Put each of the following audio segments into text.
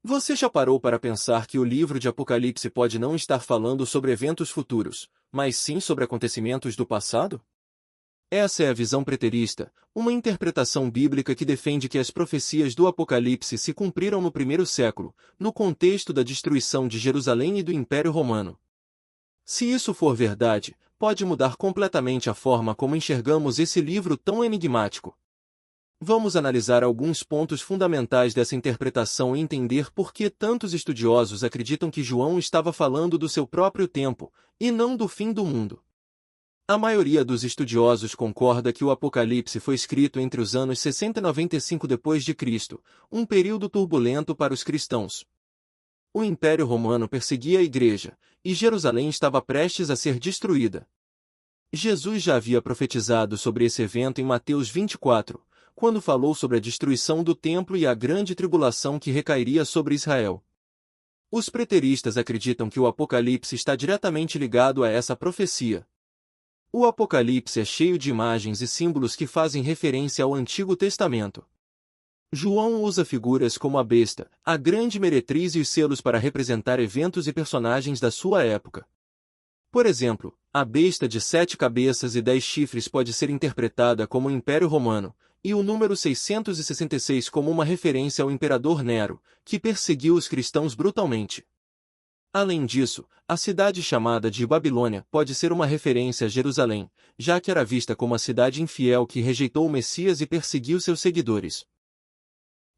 Você já parou para pensar que o livro de Apocalipse pode não estar falando sobre eventos futuros, mas sim sobre acontecimentos do passado? Essa é a visão preterista, uma interpretação bíblica que defende que as profecias do Apocalipse se cumpriram no primeiro século, no contexto da destruição de Jerusalém e do Império Romano. Se isso for verdade, pode mudar completamente a forma como enxergamos esse livro tão enigmático. Vamos analisar alguns pontos fundamentais dessa interpretação e entender por que tantos estudiosos acreditam que João estava falando do seu próprio tempo, e não do fim do mundo. A maioria dos estudiosos concorda que o Apocalipse foi escrito entre os anos 60 e 95 d.C., um período turbulento para os cristãos. O Império Romano perseguia a Igreja, e Jerusalém estava prestes a ser destruída. Jesus já havia profetizado sobre esse evento em Mateus 24, quando falou sobre a destruição do templo e a grande tribulação que recairia sobre Israel. Os preteristas acreditam que o Apocalipse está diretamente ligado a essa profecia. O Apocalipse é cheio de imagens e símbolos que fazem referência ao Antigo Testamento. João usa figuras como a besta, a grande meretriz e os selos para representar eventos e personagens da sua época. Por exemplo, a besta de 7 cabeças e 10 chifres pode ser interpretada como o Império Romano, e o número 666 como uma referência ao imperador Nero, que perseguiu os cristãos brutalmente. Além disso, a cidade chamada de Babilônia pode ser uma referência a Jerusalém, já que era vista como a cidade infiel que rejeitou o Messias e perseguiu seus seguidores.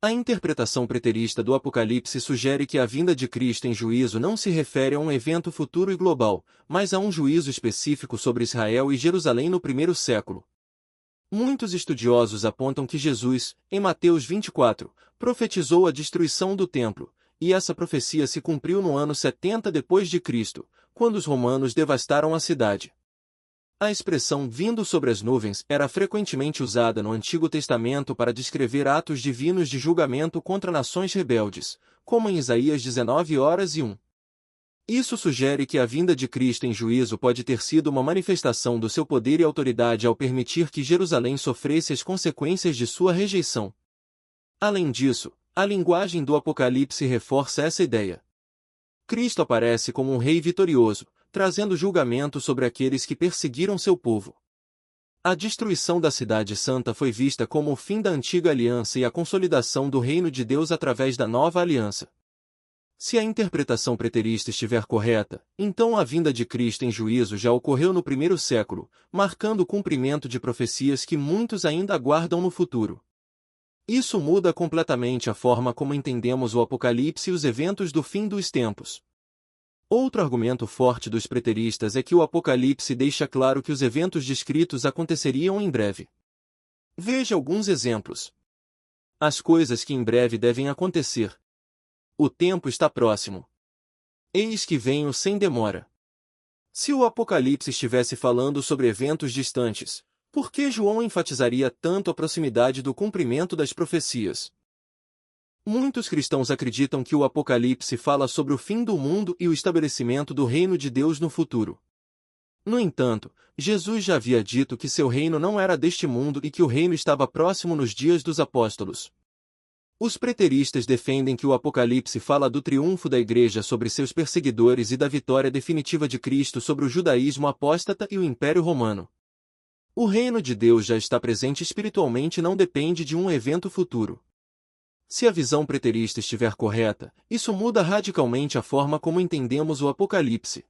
A interpretação preterista do Apocalipse sugere que a vinda de Cristo em juízo não se refere a um evento futuro e global, mas a um juízo específico sobre Israel e Jerusalém no primeiro século. Muitos estudiosos apontam que Jesus, em Mateus 24, profetizou a destruição do templo, e essa profecia se cumpriu no ano 70 d.C., quando os romanos devastaram a cidade. A expressão vindo sobre as nuvens era frequentemente usada no Antigo Testamento para descrever atos divinos de julgamento contra nações rebeldes, como em Isaías 19:1. Isso sugere que a vinda de Cristo em juízo pode ter sido uma manifestação do seu poder e autoridade ao permitir que Jerusalém sofresse as consequências de sua rejeição. Além disso, a linguagem do Apocalipse reforça essa ideia. Cristo aparece como um rei vitorioso, trazendo julgamento sobre aqueles que perseguiram seu povo. A destruição da Cidade Santa foi vista como o fim da antiga aliança e a consolidação do reino de Deus através da nova aliança. Se a interpretação preterista estiver correta, então a vinda de Cristo em juízo já ocorreu no primeiro século, marcando o cumprimento de profecias que muitos ainda aguardam no futuro. Isso muda completamente a forma como entendemos o Apocalipse e os eventos do fim dos tempos. Outro argumento forte dos preteristas é que o Apocalipse deixa claro que os eventos descritos aconteceriam em breve. Veja alguns exemplos. As coisas que em breve devem acontecer. O tempo está próximo. Eis que venho sem demora. Se o Apocalipse estivesse falando sobre eventos distantes, por que João enfatizaria tanto a proximidade do cumprimento das profecias? Muitos cristãos acreditam que o Apocalipse fala sobre o fim do mundo e o estabelecimento do reino de Deus no futuro. No entanto, Jesus já havia dito que seu reino não era deste mundo e que o reino estava próximo nos dias dos apóstolos. Os preteristas defendem que o Apocalipse fala do triunfo da Igreja sobre seus perseguidores e da vitória definitiva de Cristo sobre o judaísmo apóstata e o Império Romano. O reino de Deus já está presente espiritualmente e não depende de um evento futuro. Se a visão preterista estiver correta, isso muda radicalmente a forma como entendemos o Apocalipse.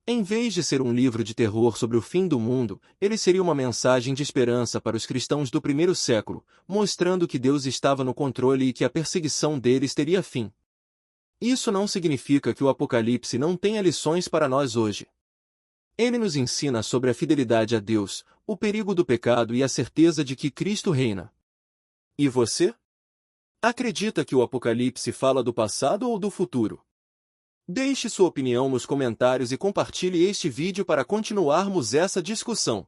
Em vez de ser um livro de terror sobre o fim do mundo, ele seria uma mensagem de esperança para os cristãos do primeiro século, mostrando que Deus estava no controle e que a perseguição deles teria fim. Isso não significa que o Apocalipse não tenha lições para nós hoje. Ele nos ensina sobre a fidelidade a Deus, o perigo do pecado e a certeza de que Cristo reina. E você? Acredita que o Apocalipse fala do passado ou do futuro? Deixe sua opinião nos comentários e compartilhe este vídeo para continuarmos essa discussão.